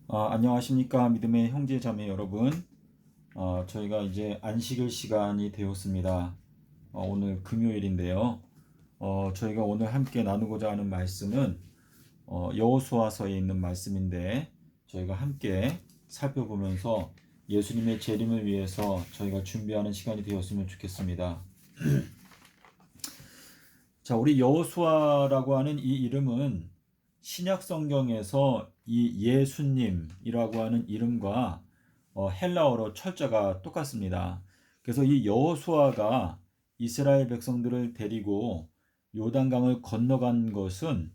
안녕하십니까 믿음의 형제 자매 여러분. 저희가 이제 안식일 시간이 되었습니다. 오늘 금요일인데요. 저희가 오늘 함께 나누고자 하는 말씀은 여호수아서에 있는 말씀인데, 저희가 함께 살펴보면서 예수님의 재림을 위해서 저희가 준비하는 시간이 되었으면 좋겠습니다. 자, 우리 여호수아라고 하는 이 이름은 신약 성경에서 이 예수님이라고 하는 이름과 헬라어로 철자가 똑같습니다. 그래서 이 여호수아가 이스라엘 백성들을 데리고 요단강을 건너간 것은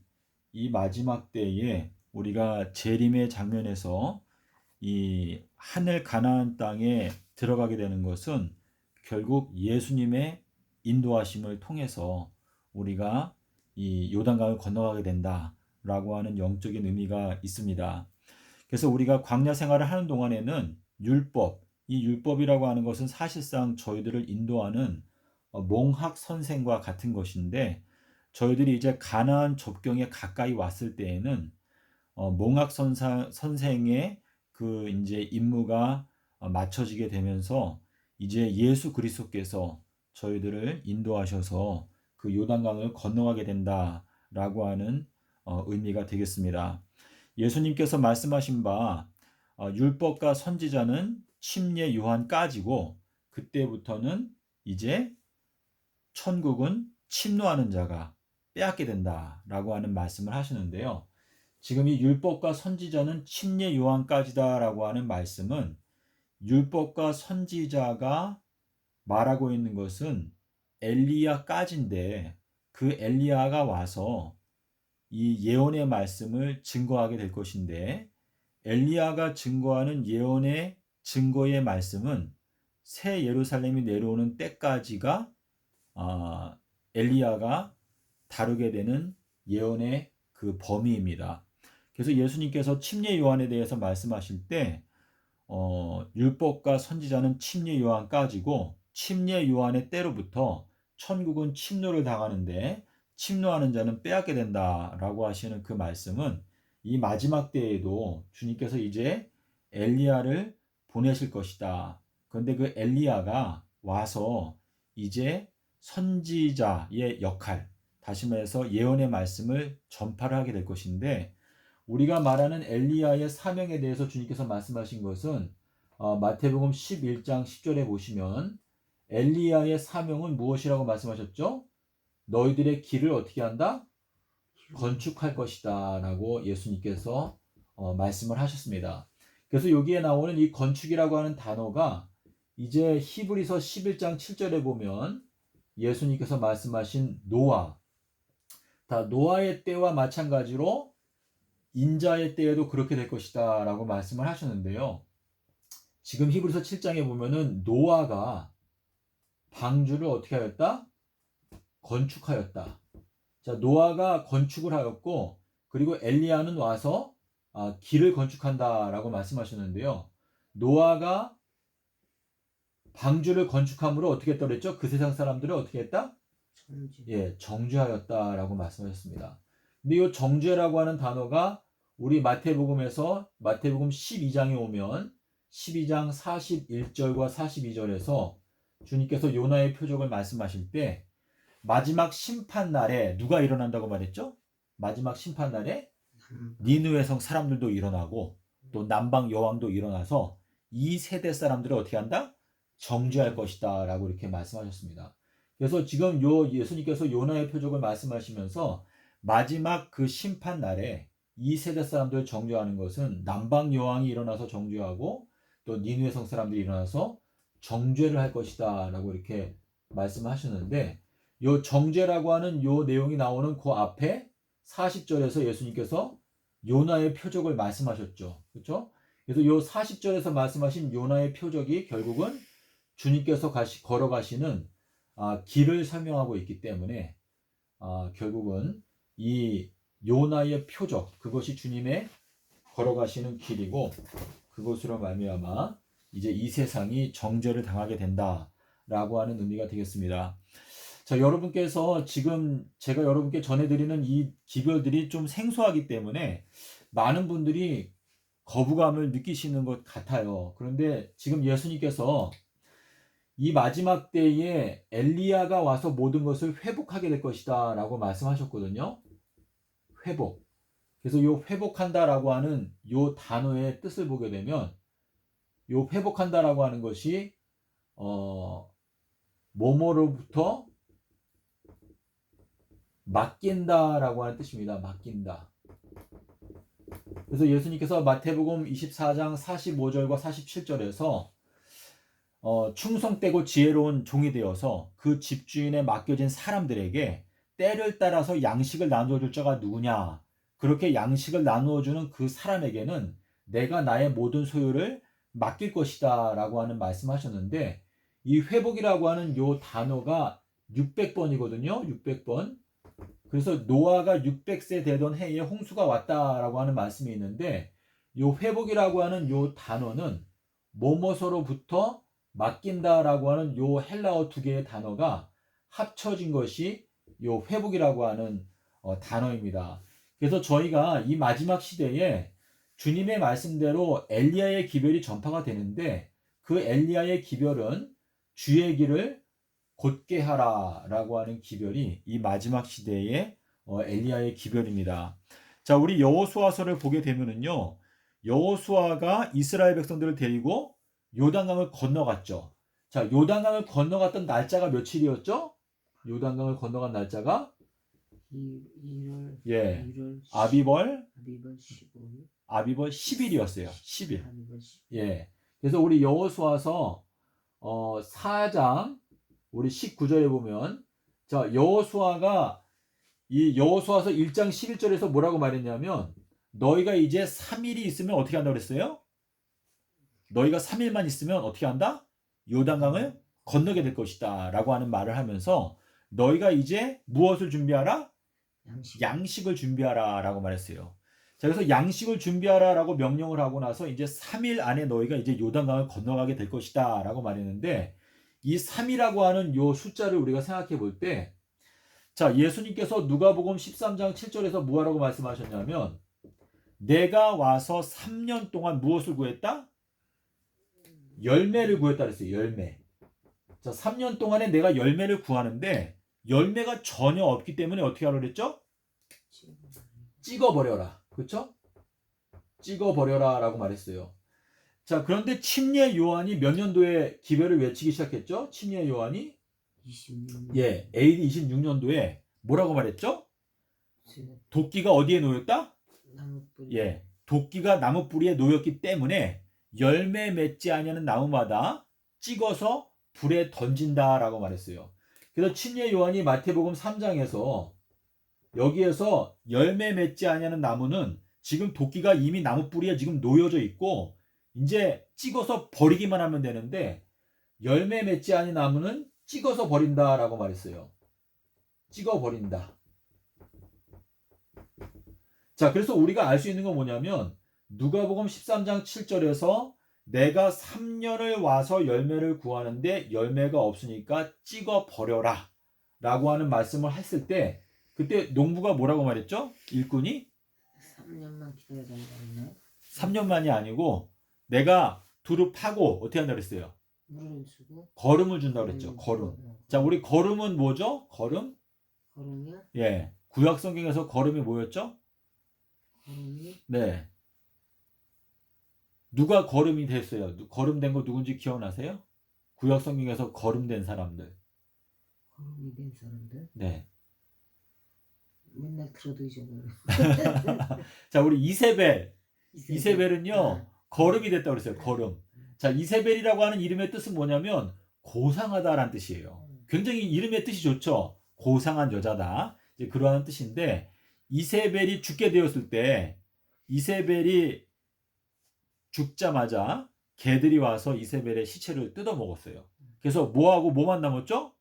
이 마지막 때에 우리가 재림의 장면에서 이 하늘 가나안 땅에 들어가게 되는 것은 결국 예수님의 인도하심을 통해서 우리가 이 요단강을 건너가게 된다라고 하는 영적인 의미가 있습니다. 그래서 우리가 광야 생활을 하는 동안에는 이 율법이라고 하는 것은 사실상 저희들을 인도하는 몽학 선생과 같은 것인데, 저희들이 이제 가나안 접경에 가까이 왔을 때에는 몽학 선생의 그 이제 임무가 맞춰지게 되면서 이제 예수 그리스도께서 저희들을 인도하셔서 그 요단강을 건너가게 된다라고 하는 의미가 되겠습니다. 예수님께서 말씀하신 바 율법과 선지자는 침례 요한까지고, 그때부터는 이제 천국은 침노하는 자가 빼앗게 된다라고 하는 말씀을 하시는데요. 지금 이 율법과 선지자는 침례 요한까지다라고 하는 말씀은 율법과 선지자가 말하고 있는 것은 엘리야까지인데, 그 엘리야가 와서 이 예언의 말씀을 증거하게 될 것인데, 엘리야가 증거하는 예언의 증거의 말씀은 새 예루살렘이 내려오는 때까지가 엘리야가 다루게 되는 예언의 그 범위입니다. 그래서 예수님께서 침례 요한에 대해서 말씀하실 때 율법과 선지자는 침례 요한까지고, 침례 요한의 때로부터 천국은 침노를 당하는데 침노하는 자는 빼앗게 된다라고 하시는 그 말씀은 이 마지막 때에도 주님께서 이제 엘리야를 보내실 것이다. 그런데 그 엘리야가 와서 이제 선지자의 역할, 다시 말해서 예언의 말씀을 전파를 하게 될 것인데, 우리가 말하는 엘리야의 사명에 대해서 주님께서 말씀하신 것은 마태복음 11장 10절에 보시면 엘리야의 사명은 무엇이라고 말씀하셨죠? 너희들의 길을 어떻게 한다? 건축할 것이다 라고 예수님께서 말씀을 하셨습니다. 그래서 여기에 나오는 이 건축이라고 하는 단어가 이제 히브리서 11장 7절에 보면 예수님께서 말씀하신 노아의 때와 마찬가지로 인자의 때에도 그렇게 될 것이다 라고 말씀을 하셨는데요. 지금 히브리서 7장에 보면은 노아가 방주를 어떻게 하였다? 건축하였다. 자, 노아가 건축을 하였고, 그리고 엘리야는 와서 길을 건축한다라고 말씀하셨는데요. 노아가 방주를 건축함으로 어떻게 했다 그랬죠? 그 세상 사람들을 어떻게 했다? 정죄하였다라고 말씀하셨습니다. 근데 이 정죄라고 하는 단어가 우리 마태복음에서 마태복음 12장에 오면 12장 41절과 42절에서 주님께서 요나의 표적을 말씀하실 때 마지막 심판 날에 누가 일어난다고 말했죠? 마지막 심판 날에 니느웨 성 사람들도 일어나고 또 남방 여왕도 일어나서 이 세대 사람들을 어떻게 한다? 정죄할 것이다 라고 이렇게 말씀하셨습니다. 그래서 지금 예수님께서 요나의 표적을 말씀하시면서 마지막 그 심판 날에 이 세대 사람들을 정죄하는 것은 남방 여왕이 일어나서 정죄하고 또 니느웨 성 사람들이 일어나서 정죄를 할 것이다 라고 이렇게 말씀하셨는데, 요 정죄라고 하는 요 내용이 나오는 그 앞에 40절에서 예수님께서 요나의 표적을 말씀하셨죠. 그렇죠? 그래서 요 40절에서 말씀하신 요나의 표적이 결국은 주님께서 걸어가시는 길을 설명하고 있기 때문에 결국은 이 요나의 표적, 그것이 주님의 걸어가시는 길이고, 그것으로 말미암아 이제 이 세상이 정죄를 당하게 된다라고 하는 의미가 되겠습니다. 자, 여러분께서 지금 제가 여러분께 전해드리는 이 기별들이 좀 생소하기 때문에 많은 분들이 거부감을 느끼시는 것 같아요. 그런데 지금 예수님께서 이 마지막 때에 엘리야가 와서 모든 것을 회복하게 될 것이다 라고 말씀하셨거든요. 회복. 그래서 이 회복한다라고 하는 이 단어의 뜻을 보게 되면 이 회복한다라고 하는 것이 뭐뭐로부터 맡긴다라고 하는 뜻입니다. 맡긴다. 그래서 예수님께서 마태복음 24장 45절과 47절에서 충성되고 지혜로운 종이 되어서 그 집주인에 맡겨진 사람들에게 때를 따라서 양식을 나누어 줄 자가 누구냐? 그렇게 양식을 나누어 주는 그 사람에게는 내가 나의 모든 소유를 맡길 것이다 라고 하는 말씀하셨는데, 이 회복이라고 하는 요 단어가 600번이거든요. 600번. 그래서 노아가 600세 되던 해에 홍수가 왔다라고 하는 말씀이 있는데, 요 회복이라고 하는 요 단어는 뭐뭐서로부터 맡긴다라고 하는 요 헬라어 두 개의 단어가 합쳐진 것이 요 회복이라고 하는 단어입니다. 그래서 저희가 이 마지막 시대에 주님의 말씀대로 엘리야의 기별이 전파가 되는데, 그 엘리야의 기별은 주의 길을 곧게 하라 라고 하는 기별이 이 마지막 시대의 엘리야의 기별입니다. 자, 우리 여호수아서를 보게 되면은요, 여호수아가 이스라엘 백성들을 데리고 요단강을 건너갔죠. 자, 요단강을 건너갔던 날짜가 며칠이었죠? 요단강을 건너간 날짜가 1월 예, 1월 아비벌 15일 아비벌 10일이었어요. 10일. 아비벌 10일. 예. 그래서 우리 여호수아서 4장 우리 19절에 보면, 자, 여호수아가 이 여호수아서 1장 11절에서 뭐라고 말했냐면, 너희가 이제 3일이 있으면 어떻게 한다고 그랬어요? 너희가 3일만 있으면 어떻게 한다? 요단강을 건너게 될 것이다 라고 하는 말을 하면서, 너희가 이제 무엇을 준비하라? 양식을 준비하라 라고 말했어요. 자, 그래서 양식을 준비하라 라고 명령을 하고 나서 이제 3일 안에 너희가 이제 요단강을 건너가게 될 것이다 라고 말했는데, 이 3이라고 하는 요 숫자를 우리가 생각해 볼 때, 자, 예수님께서 누가복음 13장 7절에서 뭐라고 말씀하셨냐면, 내가 와서 3년 동안 무엇을 구했다? 열매를 구했다 그랬어요. 열매. 자, 3년 동안에 내가 열매를 구하는데 열매가 전혀 없기 때문에 어떻게 하라고 그랬죠? 찍어버려라. 그렇죠? 찍어버려라 라고 말했어요. 자, 그런데 침례 요한이 몇 년도에 기별을 외치기 시작했죠? 침례 요한이 26년. 예, AD 26년도에 뭐라고 말했죠? 도끼가 어디에 놓였다? 나무뿌리. 예, 도끼가 나무 뿌리에 놓였기 때문에 열매 맺지 아니하는 나무마다 찍어서 불에 던진다라고 말했어요. 그래서 침례 요한이 마태복음 3장에서 여기에서 열매 맺지 아니하는 나무는 지금 도끼가 이미 나무 뿌리에 지금 놓여져 있고 이제 찍어서 버리기만 하면 되는데, 열매 맺지 아니한 나무는 찍어서 버린다라고 말했어요. 찍어 버린다. 자, 그래서 우리가 알 수 있는 건 뭐냐면, 누가복음 13장 7절에서 내가 3년을 와서 열매를 구하는데 열매가 없으니까 찍어 버려라 라고 하는 말씀을 했을 때, 그때 농부가 뭐라고 말했죠? 일꾼이 3년만 기다려야 된다나요? 3년만이 아니고 내가 두루 파고 어떻게 한다고 그랬어요? 물을 주고 거름을 준다고 그랬죠. 거름. 자, 우리 거름은 뭐죠? 거름? 거름이요? 예. 구약 성경에서 거름이 뭐였죠? 거름이 네. 누가 거름이 됐어요? 거름된 거 누군지 기억나세요? 구약 성경에서 거름된 사람들. 거름이 된 사람들? 네. 맨날 들어도 잊어버려. 자, 우리 이세벨은요, 아. 거름이 됐다고 그랬어요. 거름. 자, 이세벨이라고 하는 이름의 뜻은 뭐냐면 고상하다라는 뜻이에요. 굉장히 이름의 뜻이 좋죠. 고상한 여자다. 이제 그러한 뜻인데, 이세벨이 죽게 되었을 때, 이세벨이 죽자마자 개들이 와서 이세벨의 시체를 뜯어 먹었어요. 그래서 뭐하고 뭐만 남았죠?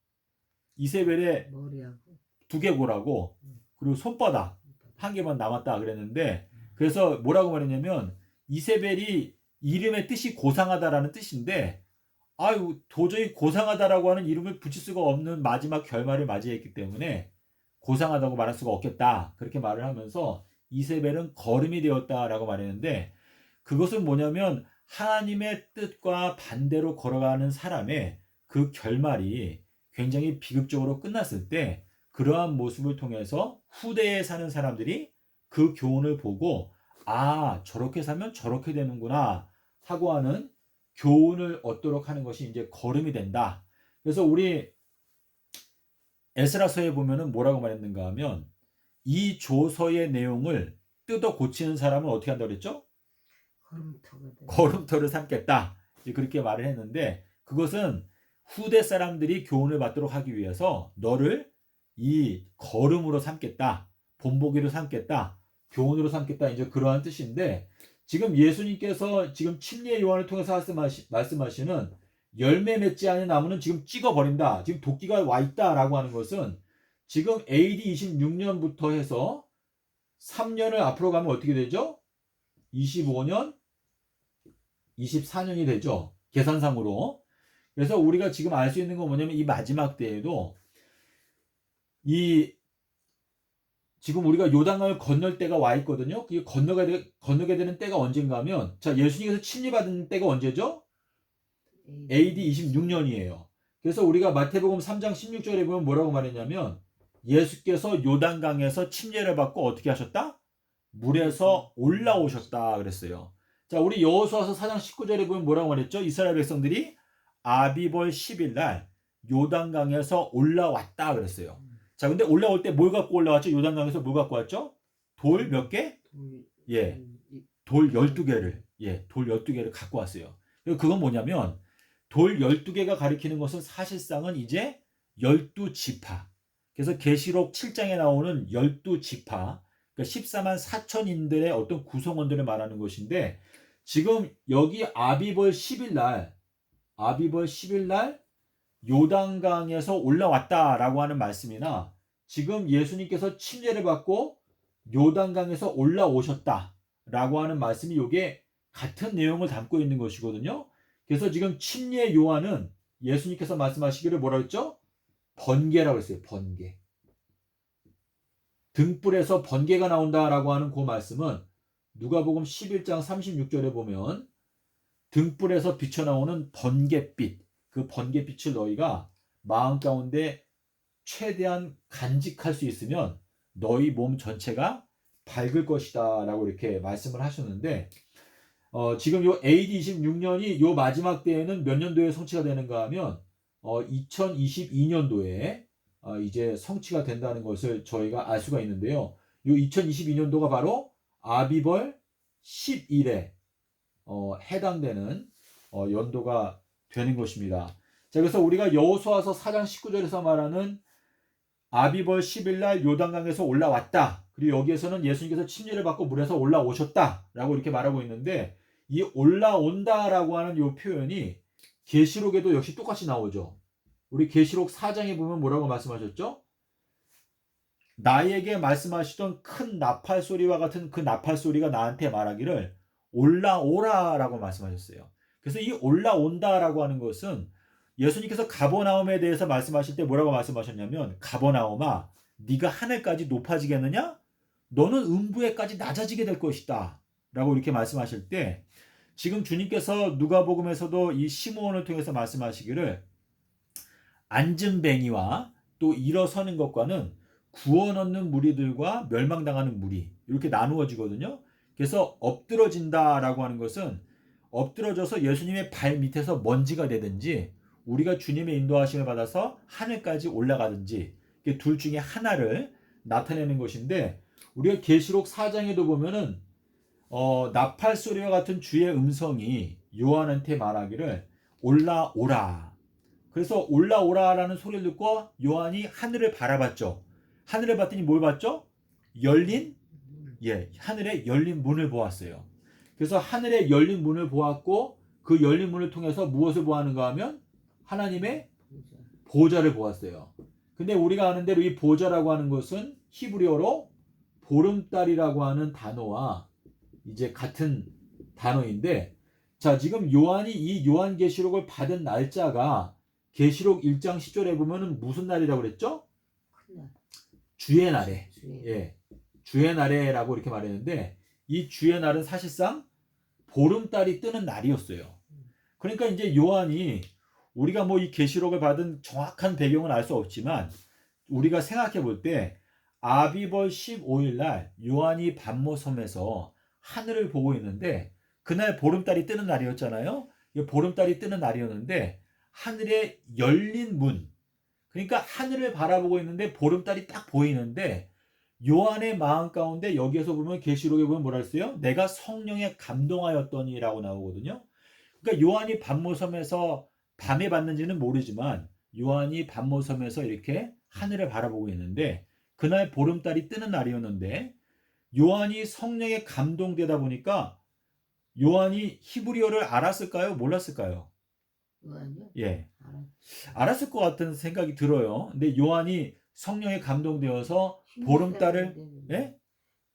이세벨의 머리하고 두개골하고 그리고 손바닥 한 개만 남았다 그랬는데, 그래서 뭐라고 말했냐면, 이세벨이 이름의 뜻이 고상하다라는 뜻인데, 아유, 도저히 고상하다라고 하는 이름을 붙일 수가 없는 마지막 결말을 맞이했기 때문에 고상하다고 말할 수가 없겠다, 그렇게 말을 하면서 이세벨은 거름이 되었다라고 말했는데, 그것은 뭐냐면 하나님의 뜻과 반대로 걸어가는 사람의 그 결말이 굉장히 비극적으로 끝났을 때 그러한 모습을 통해서 후대에 사는 사람들이 그 교훈을 보고 아, 저렇게 살면 저렇게 되는구나 하고 하는 교훈을 얻도록 하는 것이 이제 걸음이 된다. 그래서 우리 에스라서에 보면은 뭐라고 말했는가 하면 이 조서의 내용을 뜯어 고치는 사람은 어떻게 한다고 그랬죠? 걸음터가 돼. 걸음터를 삼겠다. 그렇게 말을 했는데 그것은 후대 사람들이 교훈을 받도록 하기 위해서 너를 이 걸음으로 삼겠다. 본보기로 삼겠다. 교훈으로 삼겠다. 이제 그러한 뜻인데 지금 예수님께서 지금 침례 요한을 통해서 말씀하시는 열매 맺지 않은 나무는 지금 찍어버린다. 지금 도끼가 와 있다라고 하는 것은 지금 AD 26년부터 해서 3년을 앞으로 가면 어떻게 되죠? 25년, 24년이 되죠. 계산상으로. 그래서 우리가 지금 알 수 있는 건 뭐냐면 이 마지막 때에도 이 지금 우리가 요단강을 건널 때가 와 있거든요. 그게 건너게 되는 때가 언젠가 하면 자, 예수님께서 침례받은 때가 언제죠? AD 26년이에요. 그래서 우리가 마태복음 3장 16절에 보면 뭐라고 말했냐면 예수께서 요단강에서 침례를 받고 어떻게 하셨다? 물에서 올라오셨다 그랬어요. 자, 우리 여호수아서 4장 19절에 보면 뭐라고 말했죠? 이스라엘 백성들이 아비벌 10일 날 요단강에서 올라왔다 그랬어요. 자, 근데 올라올 때 뭘 갖고 올라왔죠? 요단강에서 뭘 갖고 왔죠? 돌 몇 개? 예. 돌 12개를. 예, 돌 12개를 갖고 왔어요. 그건 뭐냐면 돌 12개가 가리키는 것은 사실상은 이제 12지파. 그래서 계시록 7장에 나오는 12지파. 그러니까 14만 4천인들의 어떤 구성원들을 말하는 것인데 지금 여기 아비벌 10일 날 요단강에서 올라왔다라고 하는 말씀이나 지금 예수님께서 침례를 받고 요단강에서 올라오셨다라고 하는 말씀이 이게 같은 내용을 담고 있는 것이거든요. 그래서 지금 침례 요한은 예수님께서 말씀하시기를 뭐라 했죠? 번개라고 했어요. 번개. 등불에서 번개가 나온다라고 하는 그 말씀은 누가복음 11장 36절에 보면 등불에서 비쳐나오는 번갯빛, 그 번갯빛을 너희가 마음 가운데 최대한 간직할 수 있으면 너희 몸 전체가 밝을 것이다 라고 이렇게 말씀을 하셨는데 지금 요 AD 26년이 요 마지막 때에는 몇 년도에 성취가 되는가 하면 2022년도에 이제 성취가 된다는 것을 저희가 알 수가 있는데요. 요 2022년도가 바로 아비벌 10일에 해당되는 연도가 되는 것입니다. 자, 그래서 우리가 여호수아서 4장 19절에서 말하는 아비벌 10일 날 요단강에서 올라왔다. 그리고 여기에서는 예수님께서 침례를 받고 물에서 올라오셨다라고 이렇게 말하고 있는데 이 올라온다라고 하는 이 표현이 계시록에도 역시 똑같이 나오죠. 우리 계시록 4장에 보면 뭐라고 말씀하셨죠? 나에게 말씀하시던 큰 나팔 소리와 같은 그 나팔 소리가 나한테 말하기를 올라오라라고 말씀하셨어요. 그래서 이 올라온다라고 하는 것은 예수님께서 가버나움에 대해서 말씀하실 때 뭐라고 말씀하셨냐면 가버나움아 네가 하늘까지 높아지겠느냐? 너는 음부에까지 낮아지게 될 것이다 라고 이렇게 말씀하실 때 지금 주님께서 누가복음에서도 이 시므온을 통해서 말씀하시기를 앉은뱅이와 또 일어서는 것과는 구원 얻는 무리들과 멸망당하는 무리 이렇게 나누어지거든요. 그래서 엎드러진다라고 하는 것은 엎드러져서 예수님의 발 밑에서 먼지가 되든지 우리가 주님의 인도하심을 받아서 하늘까지 올라가든지 둘 중에 하나를 나타내는 것인데 우리가 계시록 4장에도 보면은 나팔 소리와 같은 주의 음성이 요한한테 말하기를 올라오라. 그래서 올라오라라는 소리를 듣고 요한이 하늘을 바라봤죠. 하늘을 봤더니 뭘 봤죠? 하늘에 열린 문을 보았어요. 그래서 하늘에 열린 문을 보았고 그 열린 문을 통해서 무엇을 보았는가 하면 하나님의 보좌를 보았어요. 근데 우리가 아는 대로 이 보좌라고 하는 것은 히브리어로 보름달이라고 하는 단어와 이제 같은 단어인데 자, 지금 요한이 이 요한계시록을 받은 날짜가 계시록 1장 10절에 보면은 무슨 날이라고 그랬죠? 주의 날에. 예. 주의 날에라고 이렇게 말했는데 이 주의 날은 사실상 보름달이 뜨는 날이었어요. 그러니까 이제 요한이 우리가 뭐 이 계시록을 받은 정확한 배경은 알 수 없지만 우리가 생각해 볼 때 아비벌 15일 날 요한이 반모섬에서 하늘을 보고 있는데 그날 보름달이 뜨는 날이었잖아요. 보름달이 뜨는 날이었는데 하늘에 열린 문, 그러니까 하늘을 바라보고 있는데 보름달이 딱 보이는데 요한의 마음 가운데 여기에서 보면 계시록에 보면 뭐라 했어요? 내가 성령에 감동하였더니라고 나오거든요. 그러니까 요한이 반모섬에서 밤에 봤는지는 모르지만 요한이 반모섬에서 이렇게 하늘을 바라보고 있는데 그날 보름달이 뜨는 날이었는데 요한이 성령에 감동되다 보니까 요한이 히브리어를 알았을까요? 몰랐을까요? 요한이요? 예. 알아. 알았을 것 같은 생각이 들어요. 근데 요한이 성령에 감동되어서 보름달을 예?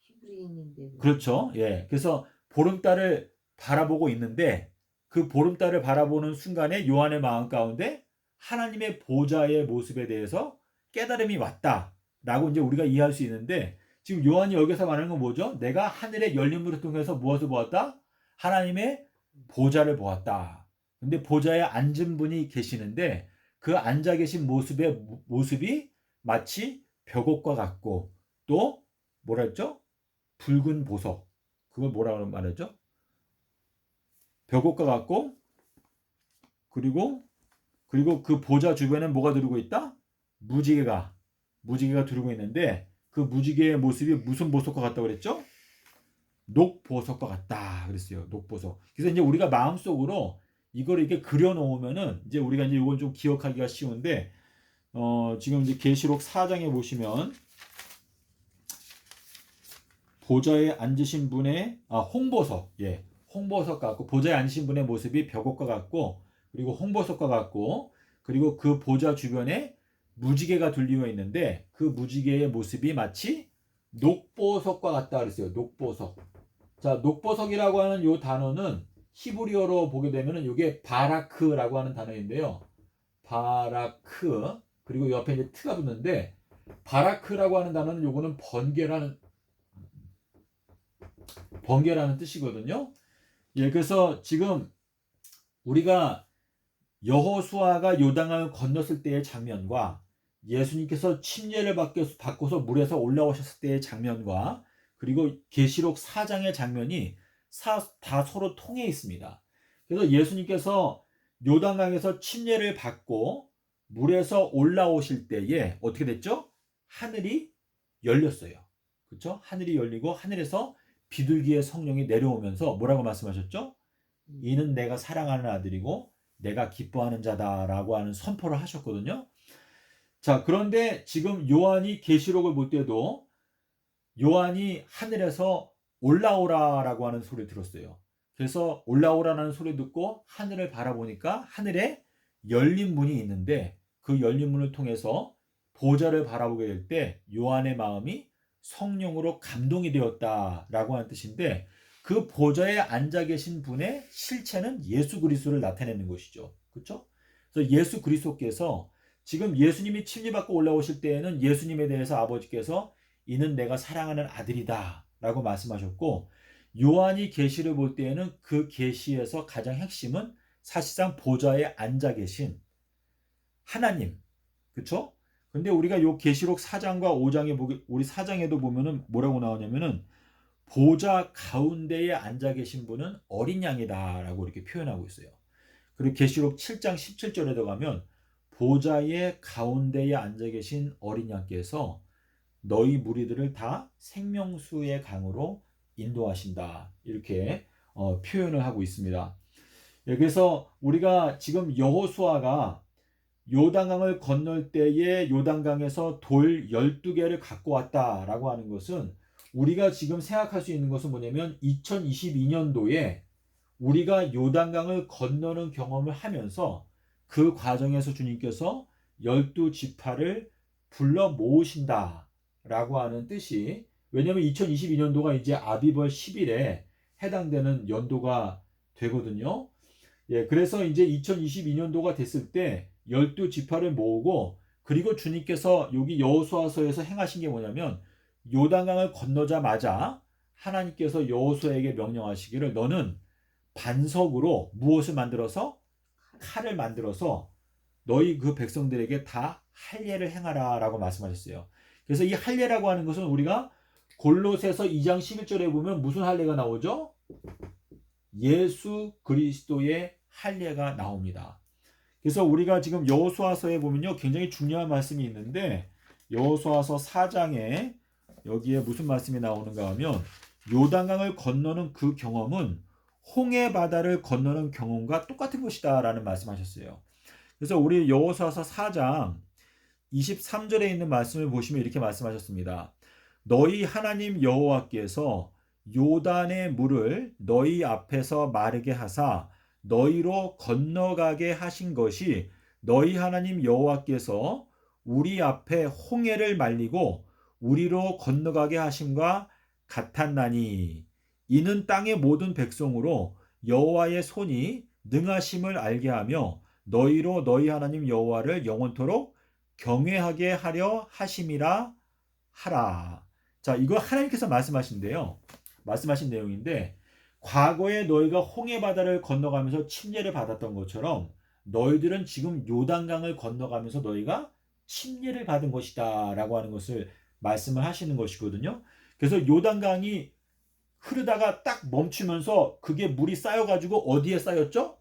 히브리인인데. 그렇죠. 예. 그래서 보름달을 바라보고 있는데 그 보름달을 바라보는 순간에 요한의 마음 가운데 하나님의 보좌의 모습에 대해서 깨달음이 왔다라고 이제 우리가 이해할 수 있는데 지금 요한이 여기서 말하는 건 뭐죠? 내가 하늘의 열린 문을 통해서 무엇을 보았다? 하나님의 보좌를 보았다. 근데 보좌에 앉은 분이 계시는데 그 앉아 계신 모습이 마치 벽옥과 같고 또 뭐라 했죠? 붉은 보석. 그걸 뭐라고 말하죠? 벽옥과 같고 그리고 그 보좌 주변에 뭐가 두르고 있다? 무지개가 두르고 있는데 그 무지개의 모습이 무슨 보석과 같다고 그랬죠? 녹보석과 같다 그랬어요. 녹보석. 그래서 이제 우리가 마음속으로 이걸 이렇게 그려 놓으면은 이제 우리가 이제 이건 좀 기억하기가 쉬운데 지금 이제 계시록 4장에 보시면 보좌에 앉으신 분의 홍보석. 예. 홍보석 같고 보좌에 앉으신 분의 모습이 벽옥과 같고 그리고 홍보석과 같고 그리고 그 보좌 주변에 무지개가 둘리어 있는데 그 무지개의 모습이 마치 녹보석과 같다 그랬어요. 녹보석. 자, 녹보석이라고 하는 요 단어는 히브리어로 보게 되면은 이게 바라크라고 하는 단어인데요. 바라크 그리고 옆에 이제 트가 붙는데 바라크라고 하는 단어는 요거는 번개라는 뜻이거든요. 예, 그래서 지금 우리가 여호수아가 요단강을 건넜을 때의 장면과 예수님께서 침례를 받고서 물에서 올라오셨을 때의 장면과 그리고 계시록 4장의 장면이 다 서로 통해 있습니다. 그래서 예수님께서 요단강에서 침례를 받고 물에서 올라오실 때에 어떻게 됐죠? 하늘이 열렸어요. 그렇죠? 하늘이 열리고 하늘에서 비둘기의 성령이 내려오면서 뭐라고 말씀하셨죠? 이는 내가 사랑하는 아들이고 내가 기뻐하는 자다라고 하는 선포를 하셨거든요. 자, 그런데 지금 요한이 계시록을 볼 때도 요한이 하늘에서 올라오라라고 하는 소리를 들었어요. 그래서 올라오라는 소리 듣고 하늘을 바라보니까 하늘에 열린 문이 있는데 그 열린 문을 통해서 보좌를 바라보게 될 때 요한의 마음이 성령으로 감동이 되었다라고 하는 뜻인데 그 보좌에 앉아 계신 분의 실체는 예수 그리스도를 나타내는 것이죠. 그렇죠? 그래서 예수 그리스도께서 지금 예수님이 침례받고 올라오실 때에는 예수님에 대해서 아버지께서 이는 내가 사랑하는 아들이다 라고 말씀하셨고 요한이 계시를 볼 때에는 그 계시에서 가장 핵심은 사실상 보좌에 앉아 계신 하나님. 그렇죠? 근데 우리가 요 계시록 4장과 5장에 우리 4장에도 보면은 뭐라고 나오냐면은 보좌 가운데에 앉아 계신 분은 어린 양이다라고 이렇게 표현하고 있어요. 그리고 계시록 7장 17절에도 가면 보좌의 가운데에 앉아 계신 어린 양께서 너희 무리들을 다 생명수의 강으로 인도하신다. 이렇게 표현을 하고 있습니다. 예, 그래서 우리가 지금 여호수아가 요단강을 건널 때에 요단강에서 돌 12개를 갖고 왔다라고 하는 것은 우리가 지금 생각할 수 있는 것은 뭐냐면 2022년도에 우리가 요단강을 건너는 경험을 하면서 그 과정에서 주님께서 12지파를 불러 모으신다라고 하는 뜻이 왜냐하면 2022년도가 이제 아비벌 10일에 해당되는 연도가 되거든요. 예, 그래서 이제 2022년도가 됐을 때 12지파를 모으고 그리고 주님께서 여기 여호수아서에서 행하신 게 뭐냐면 요단강을 건너자마자 하나님께서 여호수아에게 명령하시기를 너는 반석으로 무엇을 만들어서 칼을 만들어서 너희 그 백성들에게 다 할례를 행하라 라고 말씀하셨어요. 그래서 이 할례라고 하는 것은 우리가 골로새서 2장 11절에 보면 무슨 할례가 나오죠? 예수 그리스도의 할례가 나옵니다. 그래서 우리가 지금 여호수아서에 보면요 굉장히 중요한 말씀이 있는데 여호수아서 4장에 여기에 무슨 말씀이 나오는가 하면 요단강을 건너는 그 경험은 홍해 바다를 건너는 경험과 똑같은 것이다 라는 말씀하셨어요. 그래서 우리 여호수아서 4장 23절에 있는 말씀을 보시면 이렇게 말씀하셨습니다. 너희 하나님 여호와께서 요단의 물을 너희 앞에서 마르게 하사 너희로 건너가게 하신 것이 너희 하나님 여호와께서 우리 앞에 홍해를 말리고 우리로 건너가게 하심과 같았나니 이는 땅의 모든 백성으로 여호와의 손이 능하심을 알게 하며 너희로 너희 하나님 여호와를 영원토록 경외하게 하려 하심이라 하라. 자, 이거 하나님께서 말씀하신 내용인데 과거에 너희가 홍해 바다를 건너가면서 침례를 받았던 것처럼 너희들은 지금 요단강을 건너가면서 너희가 침례를 받은 것이다 라고 하는 것을 말씀을 하시는 것이거든요. 그래서 요단강이 흐르다가 딱 멈추면서 그게 물이 쌓여가지고 어디에 쌓였죠?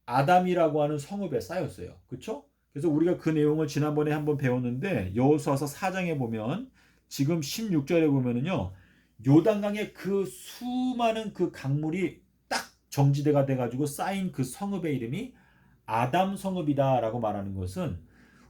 아담이라고 하는 성읍에 쌓였어요. 그렇죠? 그래서 우리가 그 내용을 지난번에 한번 배웠는데 여호수아서 4장에 보면 지금 16절에 보면은요 요단강에 그 수많은 그 강물이 딱 정지대가 돼가지고 쌓인 그 성읍의 이름이 아담 성읍이다라고 말하는 것은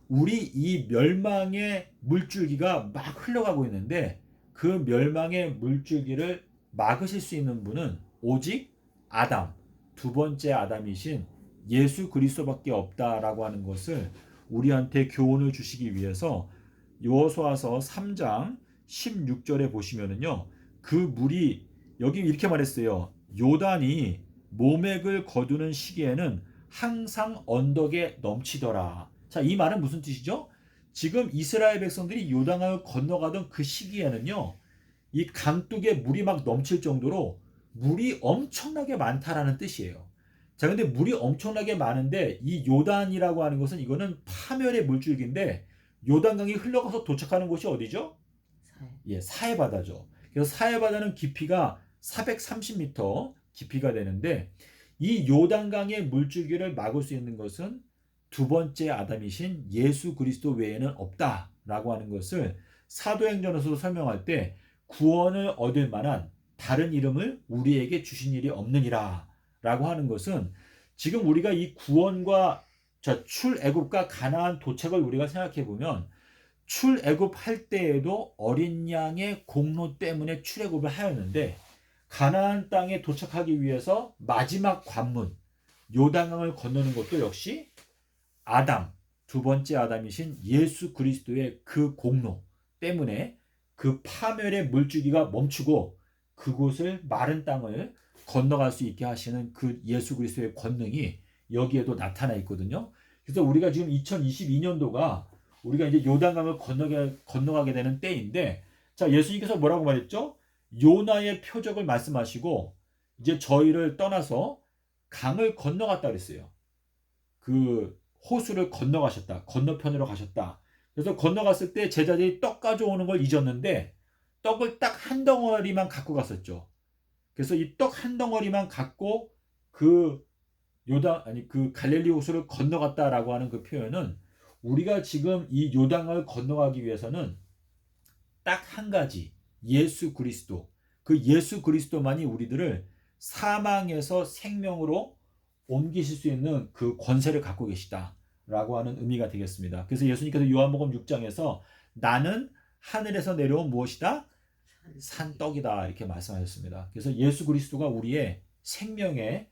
우리 이 멸망의 물줄기가 막 흘러가고 있는데 그 멸망의 물줄기를 막으실 수 있는 분은 오직 아담, 두 번째 아담이신 예수 그리스도밖에 없다라고 하는 것을 우리한테 교훈을 주시기 위해서 여호수아서 3장 16절에 보시면은요 그 물이 여기 이렇게 말했어요. 요단이 모맥을 거두는 시기에는 항상 언덕에 넘치더라. 자, 이 말은 무슨 뜻이죠? 지금 이스라엘 백성들이 요단강을 건너가던 그 시기에는요 이 강둑에 물이 막 넘칠 정도로 물이 엄청나게 많다라는 뜻이에요. 자, 근데 물이 엄청나게 많은데 이 요단이라고 하는 것은 이거는 파멸의 물줄기인데 요단강이 흘러가서 도착하는 곳이 어디죠? 예, 사해바다죠. 그래서 사해바다는 깊이가 430m 깊이가 되는데 이 요단강의 물줄기를 막을 수 있는 것은 두 번째 아담이신 예수 그리스도 외에는 없다라고 하는 것을 사도행전에서도 설명할 때 구원을 얻을 만한 다른 이름을 우리에게 주신 일이 없느니라 라고 하는 것은 지금 우리가 이 구원과 출애굽과 가나안 도착을 우리가 생각해 보면 출애굽 할 때에도 어린 양의 공로 때문에 출애굽을 하였는데 가나안 땅에 도착하기 위해서 마지막 관문 요단강을 건너는 것도 역시 아담, 두 번째 아담이신 예수 그리스도의 그 공로 때문에 그 파멸의 물줄기가 멈추고 그곳을 마른 땅을 건너갈 수 있게 하시는 그 예수 그리스도의 권능이 여기에도 나타나 있거든요. 그래서 우리가 지금 2022년도가 우리가 이제 요단강을 건너가게 되는 때인데 자, 예수님께서 뭐라고 말했죠? 요나의 표적을 말씀하시고 이제 저희를 떠나서 강을 건너갔다 그랬어요. 그 호수를 건너가셨다. 건너편으로 가셨다. 그래서 건너갔을 때 제자들이 떡 가져오는 걸 잊었는데 떡을 딱 한 덩어리만 갖고 갔었죠. 그래서 이 떡 한 덩어리만 갖고 그 갈릴리 호수를 건너갔다라고 하는 그 표현은 우리가 지금 이 요단강을 건너가기 위해서는 딱 한 가지 예수 그리스도 그 예수 그리스도만이 우리들을 사망에서 생명으로 옮기실 수 있는 그 권세를 갖고 계시다라고 하는 의미가 되겠습니다. 그래서 예수님께서 요한복음 6장에서 나는 하늘에서 내려온 무엇이다? 산떡이다 이렇게 말씀하셨습니다. 그래서 예수 그리스도가 우리의 생명의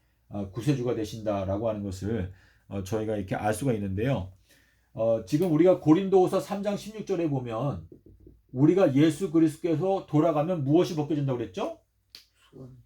구세주가 되신다라고 하는 것을 저희가 이렇게 알 수가 있는데요. 지금 우리가 고린도후서 3장 16절에 보면 우리가 예수 그리스도께서 돌아가면 무엇이 벗겨진다고 그랬죠?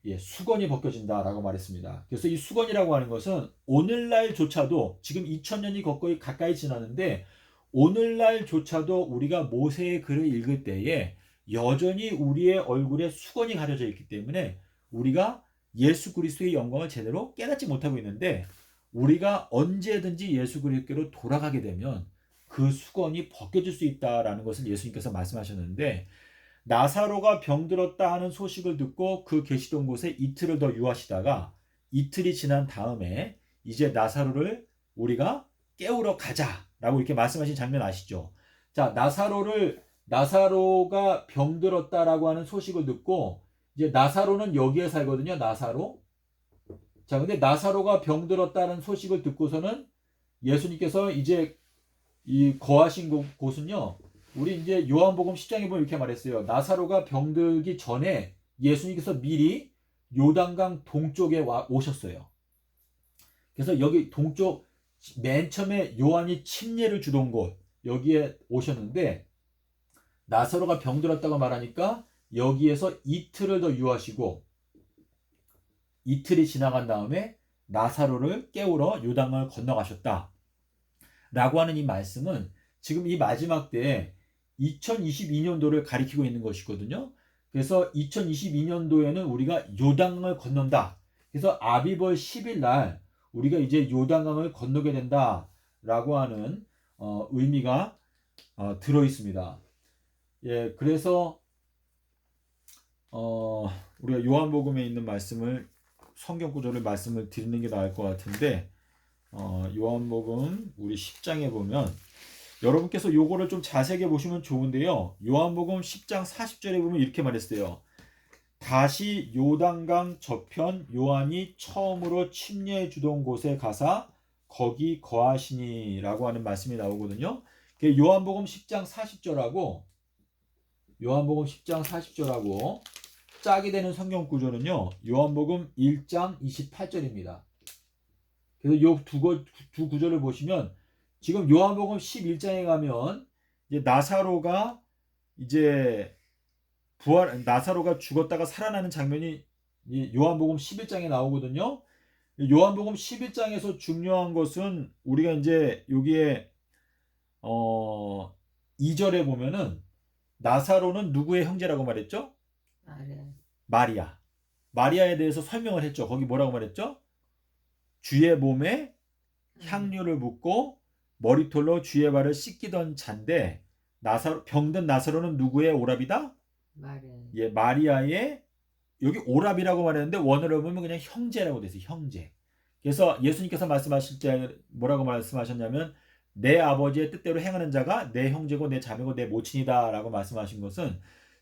예, 수건이 벗겨진다라고 말했습니다. 그래서 이 수건이라고 하는 것은 오늘날조차도 지금 2000년이 가까이 지났는데 오늘날조차도 우리가 모세의 글을 읽을 때에 여전히 우리의 얼굴에 수건이 가려져 있기 때문에 우리가 예수 그리스도의 영광을 제대로 깨닫지 못하고 있는데, 우리가 언제든지 예수 그리스도로 돌아가게 되면 그 수건이 벗겨질 수 있다라는 것을 예수님께서 말씀하셨는데, 나사로가 병들었다 하는 소식을 듣고 그 계시던 곳에 이틀을 더 유하시다가 이틀이 지난 다음에 이제 나사로를 우리가 깨우러 가자라고 이렇게 말씀하신 장면 아시죠? 자, 나사로가 병들었다라고 하는 소식을 듣고, 이제 나사로는 여기에 살거든요. 나사로. 자, 근데 나사로가 병들었다는 소식을 듣고서는 예수님께서 이제 이 거하신 곳은요, 우리 이제 요한복음 10장에 보면 이렇게 말했어요. 나사로가 병들기 전에 예수님께서 미리 요단강 동쪽에 오셨어요. 그래서 여기 동쪽 맨 처음에 요한이 침례를 주던 곳, 여기에 오셨는데, 나사로가 병들었다고 말하니까 여기에서 이틀을 더 유하시고, 이틀이 지나간 다음에 나사로를 깨우러 요단강을 건너가셨다 라고 하는 이 말씀은 지금 이 마지막 때에 2022년도를 가리키고 있는 것이거든요. 그래서 2022년도에는 우리가 요단강을 건넌다. 그래서 아비벌 10일 날 우리가 이제 요단강을 건너게 된다라고 하는 의미가 들어 있습니다. 예, 그래서 우리가 요한복음에 있는 말씀을, 성경 구절을 말씀을 드리는 게 나을 것 같은데, 요한복음 우리 10장에 보면 여러분께서 요거를 좀 자세하게 보시면 좋은데요. 요한복음 10장 40절에 보면 이렇게 말했어요. 다시 요단강 저편 요한이 처음으로 침례해 주던 곳에 가사 거기 거하시니 라고 하는 말씀이 나오거든요. 요한복음 10장 40절하고 요한복음 10장 40절하고 짝이 되는 성경 구절은요, 요한복음 1장 28절입니다. 그래서 요 두 구절을 보시면, 지금 요한복음 11장에 가면 이제 나사로가 죽었다가 살아나는 장면이 요한복음 11장에 나오거든요. 요한복음 11장에서 중요한 것은 우리가 이제 여기에 2절에 보면은 나사로는 누구의 형제라고 말했죠? 마리아. 마리아에 대해서 설명을 했죠. 거기 뭐라고 말했죠? 주의 몸에 향유를 붓고 머리털로 주의 발을 씻기던 잔데, 병든 나사로는 누구의 오랍이다? 예, 마리아의, 여기 오랍이라고 말했는데 원어로 보면 그냥 형제라고 되어 있어요. 형제. 그래서 예수님께서 말씀하실 때 뭐라고 말씀하셨냐면, 내 아버지의 뜻대로 행하는 자가 내 형제고 내 자매고 내 모친이다 라고 말씀하신 것은,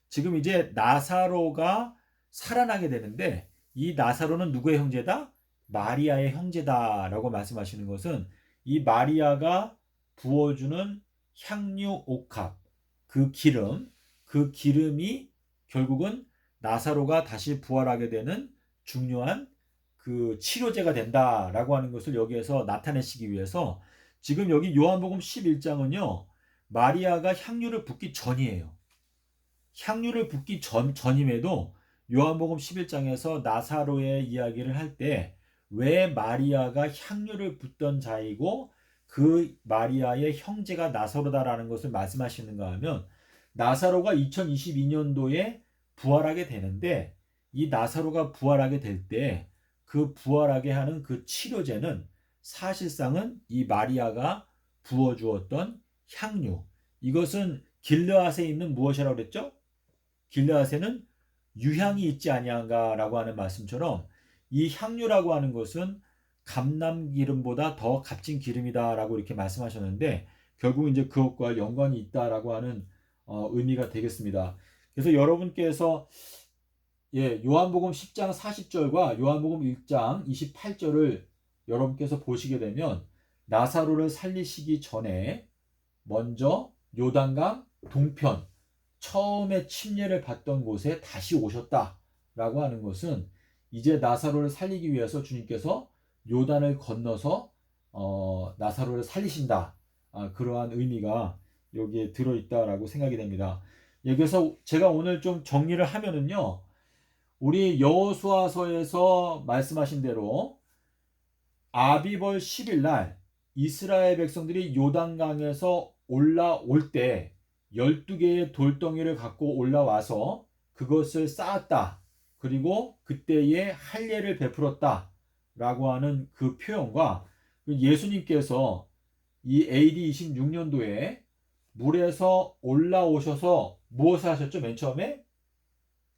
지금 이제 나사로가 살아나게 되는데 이 나사로는 누구의 형제다? 마리아의 형제다 라고 말씀하시는 것은, 이 마리아가 부어주는 향유 옥합, 그 기름이 결국은 나사로가 다시 부활하게 되는 중요한 그 치료제가 된다라고 하는 것을 여기에서 나타내시기 위해서, 지금 여기 요한복음 11장은요 마리아가 향유를 붓기 전이에요. 향유를 붓기 전임에도 요한복음 11장에서 나사로의 이야기를 할 때 왜 마리아가 향유를 붓던 자이고 그 마리아의 형제가 나사로다라는 것을 말씀하시는가 하면, 나사로가 2022년도에 부활하게 되는데, 이 나사로가 부활하게 될 때 그 부활하게 하는 그 치료제는 사실상은 이 마리아가 부어주었던 향유, 이것은 길르앗에 있는 무엇이라고 그랬죠? 길르앗에는 유향이 있지 아니한가라고 하는 말씀처럼, 이 향유라고 하는 것은 감람 기름보다 더 값진 기름이다라고 이렇게 말씀하셨는데, 결국 이제 그것과 연관이 있다라고 하는 의미가 되겠습니다. 그래서 여러분께서 요한복음 10장 40절과 요한복음 1장 28절을 여러분께서 보시게 되면, 나사로를 살리시기 전에 먼저 요단강 동편 처음에 침례를 받던 곳에 다시 오셨다라고 하는 것은, 이제 나사로를 살리기 위해서 주님께서 요단을 건너서 나사로를 살리신다, 그러한 의미가 여기에 들어있다라고 생각이 됩니다. 여기서 제가 오늘 좀 정리를 하면은요, 우리 여호수아서에서 말씀하신 대로 아비벌 10일 날 이스라엘 백성들이 요단강에서 올라올 때 12개의 돌덩이를 갖고 올라와서 그것을 쌓았다. 그리고 그때에 할례를 베풀었다 라고 하는 그 표현과 예수님께서 이 AD 26년도에 물에서 올라오셔서 무엇을 하셨죠? 맨 처음에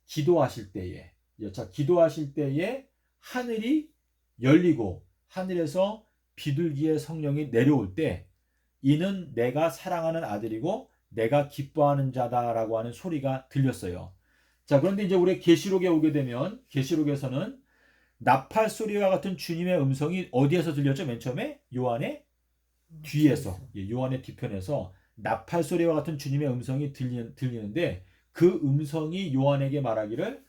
기도하실 때에, 자, 기도하실 때에 하늘이 열리고 하늘에서 비둘기의 성령이 내려올 때 이는 내가 사랑하는 아들이고 내가 기뻐하는 자다라고 하는 소리가 들렸어요. 자, 그런데 이제 우리 계시록에 오게 되면 계시록에서는 나팔 소리와 같은 주님의 음성이 어디에서 들렸죠? 맨 처음에 요한의 뒤에서, 요한의 뒤편에서 나팔 소리와 같은 주님의 음성이 들리는데 그 음성이 요한에게 말하기를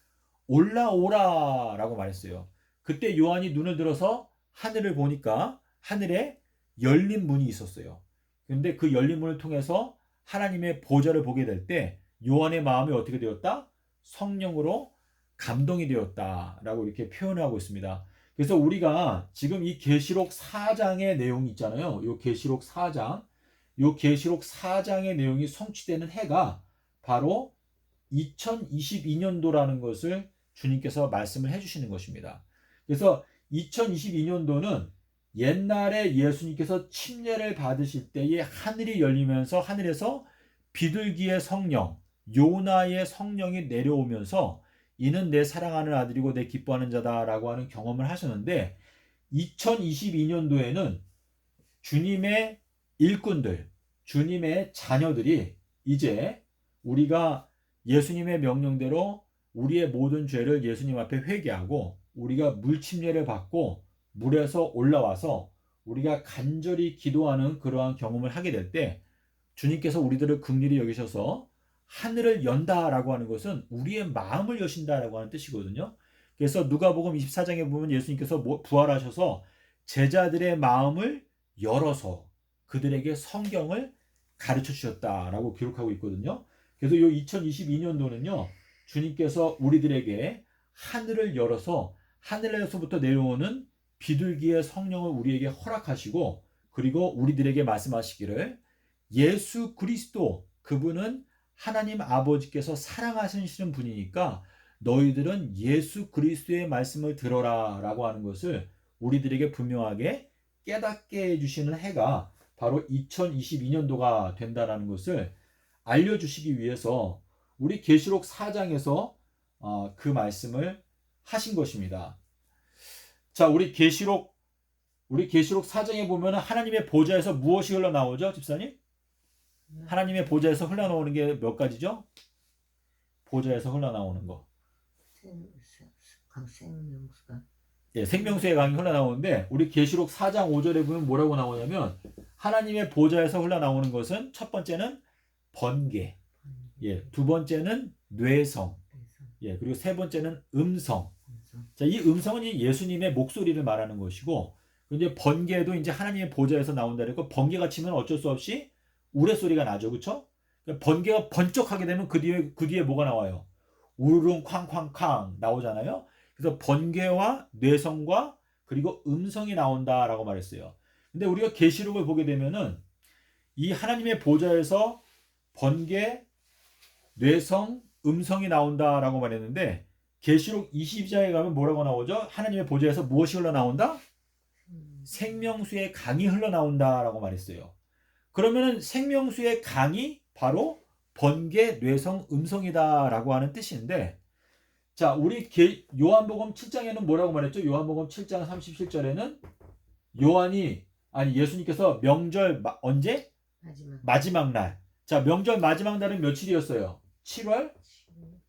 올라오라 라고 말했어요. 그때 요한이 눈을 들어서 하늘을 보니까 하늘에 열린 문이 있었어요. 근데 그 열린 문을 통해서 하나님의 보좌를 보게 될 때 요한의 마음이 어떻게 되었다? 성령으로 감동이 되었다라고 이렇게 표현을 하고 있습니다. 그래서 우리가 지금 이 계시록 4장의 내용이 있잖아요. 이 계시록 4장, 이 계시록 4장의 내용이 성취되는 해가 바로 2022년도라는 것을 주님께서 말씀을 해주시는 것입니다. 그래서 2022년도는 옛날에 예수님께서 침례를 받으실 때에 하늘이 열리면서 하늘에서 비둘기의 성령, 요나의 성령이 내려오면서 이는 내 사랑하는 아들이고 내 기뻐하는 자다라고 하는 경험을 하셨는데 2022년도에는 주님의 일꾼들, 주님의 자녀들이 이제 우리가 예수님의 명령대로 우리의 모든 죄를 예수님 앞에 회개하고 우리가 물침례를 받고 물에서 올라와서 우리가 간절히 기도하는 그러한 경험을 하게 될 때 주님께서 우리들을 긍휼히 여기셔서 하늘을 연다라고 하는 것은 우리의 마음을 여신다라고 하는 뜻이거든요. 그래서 누가복음 24장에 보면 예수님께서 부활하셔서 제자들의 마음을 열어서 그들에게 성경을 가르쳐 주셨다라고 기록하고 있거든요. 그래서 이 2022년도는요. 주님께서 우리들에게 하늘을 열어서 하늘에서부터 내려오는 비둘기의 성령을 우리에게 허락하시고 그리고 우리들에게 말씀하시기를 예수 그리스도 그분은 하나님 아버지께서 사랑하시는 분이니까 너희들은 예수 그리스도의 말씀을 들어라 라고 하는 것을 우리들에게 분명하게 깨닫게 해주시는 해가 바로 2022년도가 된다는 것을 알려주시기 위해서 우리 계시록 4장에서 그 말씀을 하신 것입니다. 자, 우리 계시록 4장에 보면 하나님의 보좌에서 무엇이 흘러나오죠, 집사님? 하나님의 보좌에서 흘러나오는 게 몇 가지죠? 보좌에서 흘러나오는 거. 생명수가. 예, 생명수의 강이 흘러나오는데 우리 계시록 4장 5절에 보면 뭐라고 나오냐면 하나님의 보좌에서 흘러나오는 것은 첫 번째는 번개, 예, 두 번째는 뇌성, 예, 그리고 세 번째는 음성. 자, 이 음성은 예수님의 목소리를 말하는 것이고, 이제 번개도 이제 하나님의 보좌에서 나온다는 거. 번개가 치면 어쩔 수 없이 우레소리가 나죠, 그렇죠? 번개가 번쩍하게 되면 그 뒤에 뭐가 나와요? 우르릉 쾅쾅쾅 나오잖아요. 그래서 번개와 뇌성과 그리고 음성이 나온다라고 말했어요. 근데 우리가 계시록을 보게 되면은 이 하나님의 보좌에서 번개, 뇌성, 음성이 나온다라고 말했는데 계시록 22장에 가면 뭐라고 나오죠? 하나님의 보좌에서 무엇이 흘러나온다? 생명수의 강이 흘러나온다라고 말했어요. 그러면은 생명수의 강이 바로 번개, 뇌성, 음성이다라고 하는 뜻인데, 자, 우리 요한복음 7장에는 뭐라고 말했죠? 요한복음 7장 37절에는 예수님께서 명절 언제? 마지막 날. 자, 명절 마지막 날은 며칠이었어요? 7월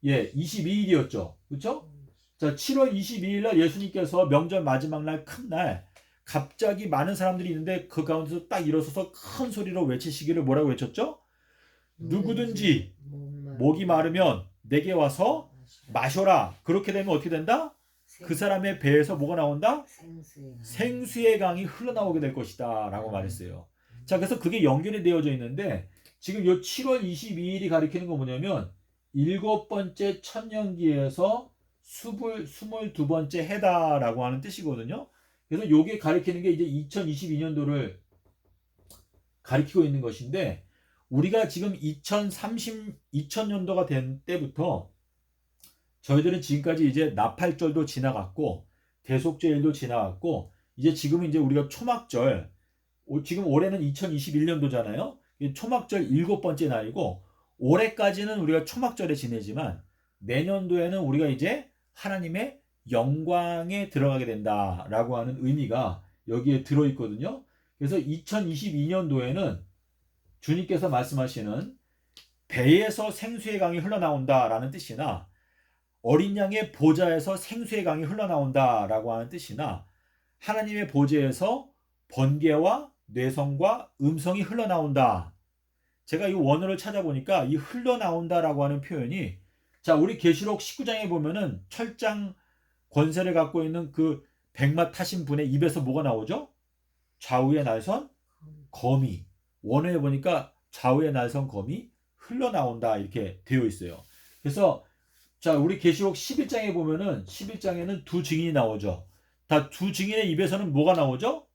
22일이었죠. 그렇죠? 자, 7월 22일 날 예수님께서 명절 마지막 날 큰 날 갑자기 많은 사람들이 있는데 그 가운데서 딱 일어서서 큰 소리로 외치시기를 뭐라고 외쳤죠? 누구든지 목이 마르면 내게 와서 마셔라. 그렇게 되면 어떻게 된다? 그 사람의 배에서 뭐가 나온다? 생수의 강이 흘러나오게 될 것이다 라고 말했어요. 자, 그래서 그게 연결이 되어져 있는데 지금 요 7월 22일이 가리키는 건 뭐냐면 7번째 천년기에서 22번째 해다라고 하는 뜻이거든요. 그래서 요게 가리키는 게 이제 2022년도를 가리키고 있는 것인데 우리가 지금 2030, 2000년도가 된 때부터 저희들은 지금까지 이제 나팔절도 지나갔고 대속죄일도 지나갔고 이제 지금은 이제 우리가 초막절, 지금 올해는 2021년도잖아요. 초막절 7번째 날이고 올해까지는 우리가 초막절에 지내지만 내년도에는 우리가 이제 하나님의 영광에 들어가게 된다라고 하는 의미가 여기에 들어있거든요. 그래서 2022년도에는 주님께서 말씀하시는 배에서 생수의 강이 흘러나온다라는 뜻이나 어린 양의 보좌에서 생수의 강이 흘러나온다라고 하는 뜻이나 하나님의 보좌에서 번개와 뇌성과 음성이 흘러나온다. 제가 이 원어를 찾아보니까 이 흘러나온다라고 하는 표현이 자, 우리 계시록 19장에 보면은 철장 권세를 갖고 있는 그 백마 타신 분의 입에서 뭐가 나오죠? 좌우의 날선 거미. 원어에 보니까 좌우의 날선 거미 흘러나온다 이렇게 되어 있어요. 그래서 자, 우리 계시록 11장에 보면은 11장에는 두 증인이 나오죠. 다 두 증인의 입에서는 뭐가 나오죠?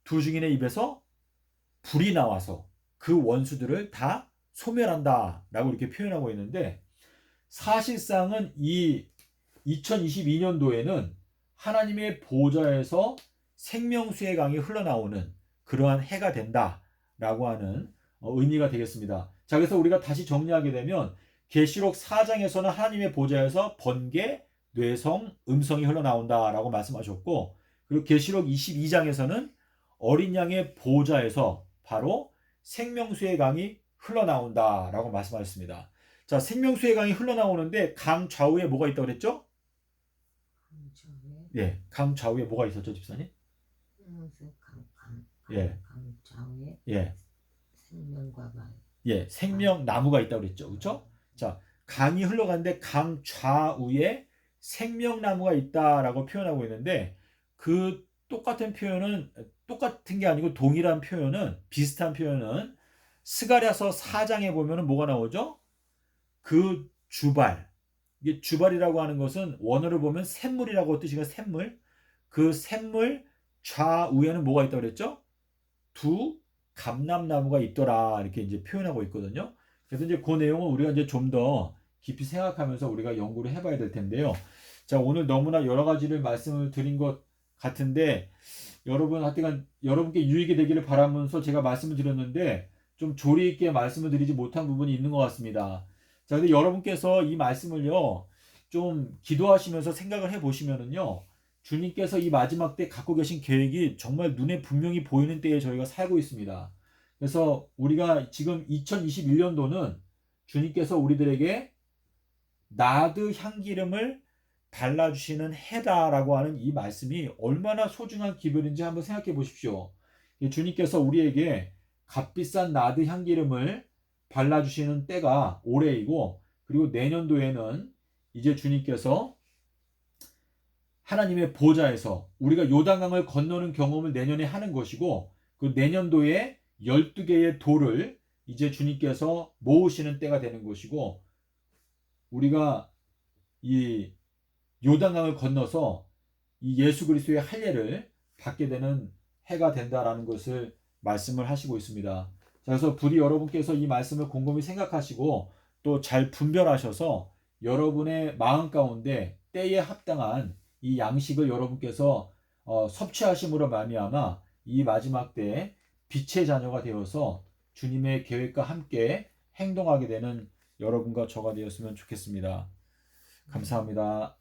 두 증인의 입에서 불이 나와서 그 원수들을 다 소멸한다라고 이렇게 표현하고 있는데 사실상은 이 2022년도에는 하나님의 보좌에서 생명수의 강이 흘러나오는 그러한 해가 된다라고 하는 의미가 되겠습니다. 자, 그래서 우리가 다시 정리하게 되면 계시록 4장에서는 하나님의 보좌에서 번개, 뇌성, 음성이 흘러나온다라고 말씀하셨고 그리고 계시록 22장에서는 어린 양의 보좌에서 바로 생명수의 강이 흘러나온다라고 말씀하셨습니다. 자, 생명수의 강이 흘러나오는데 강 좌우에 뭐가 있다고 그랬죠? 예, 강 좌우에 뭐가 있었죠, 집사님? 예, 강 좌우에 예, 생명과 말. 예, 생명나무가 있다고 그랬죠, 그렇죠? 자, 강이 흘러가는데 강 좌우에 생명나무가 있다라고 표현하고 있는데 그 똑같은 표현은 똑같은 게 아니고 동일한 표현은 비슷한 표현은 스가랴서 4장에 보면은 뭐가 나오죠? 그 주발. 이게 주발이라고 하는 것은 원어를 보면 샘물이라고 뜻이가 샘물. 그 샘물 좌우에는 뭐가 있다고 그랬죠? 두 감람나무가 있더라 이렇게 이제 표현하고 있거든요. 그래서 이제 그 내용은 우리가 이제 좀 더 깊이 생각하면서 우리가 연구를 해봐야 될 텐데요. 자, 오늘 너무나 여러 가지를 말씀을 드린 것 같은데 여러분 하여튼 여러분께 유익이 되기를 바라면서 제가 말씀을 드렸는데 좀 조리 있게 말씀을 드리지 못한 부분이 있는 것 같습니다. 자, 근데 여러분께서 이 말씀을요 좀 기도하시면서 생각을 해보시면은요 주님께서 이 마지막 때 갖고 계신 계획이 정말 눈에 분명히 보이는 때에 저희가 살고 있습니다. 그래서 우리가 지금 2021년도는 주님께서 우리들에게 나드 향기름을 발라주시는 해다라고 하는 이 말씀이 얼마나 소중한 기별인지 한번 생각해 보십시오. 주님께서 우리에게 값비싼 나드 향기름을 발라주시는 때가 올해이고 그리고 내년도에는 이제 주님께서 하나님의 보좌에서 우리가 요단강을 건너는 경험을 내년에 하는 것이고 그 내년도에 12개의 돌을 이제 주님께서 모으시는 때가 되는 것이고 우리가 이 요단강을 건너서 이 예수 그리스도의 할례를 받게 되는 해가 된다라는 것을 말씀을 하시고 있습니다. 그래서 부디 여러분께서 이 말씀을 곰곰이 생각하시고 또 잘 분별하셔서 여러분의 마음 가운데 때에 합당한 이 양식을 여러분께서 섭취하심으로 말미암아 이 마지막 때에 빛의 자녀가 되어서 주님의 계획과 함께 행동하게 되는 여러분과 저가 되었으면 좋겠습니다. 감사합니다.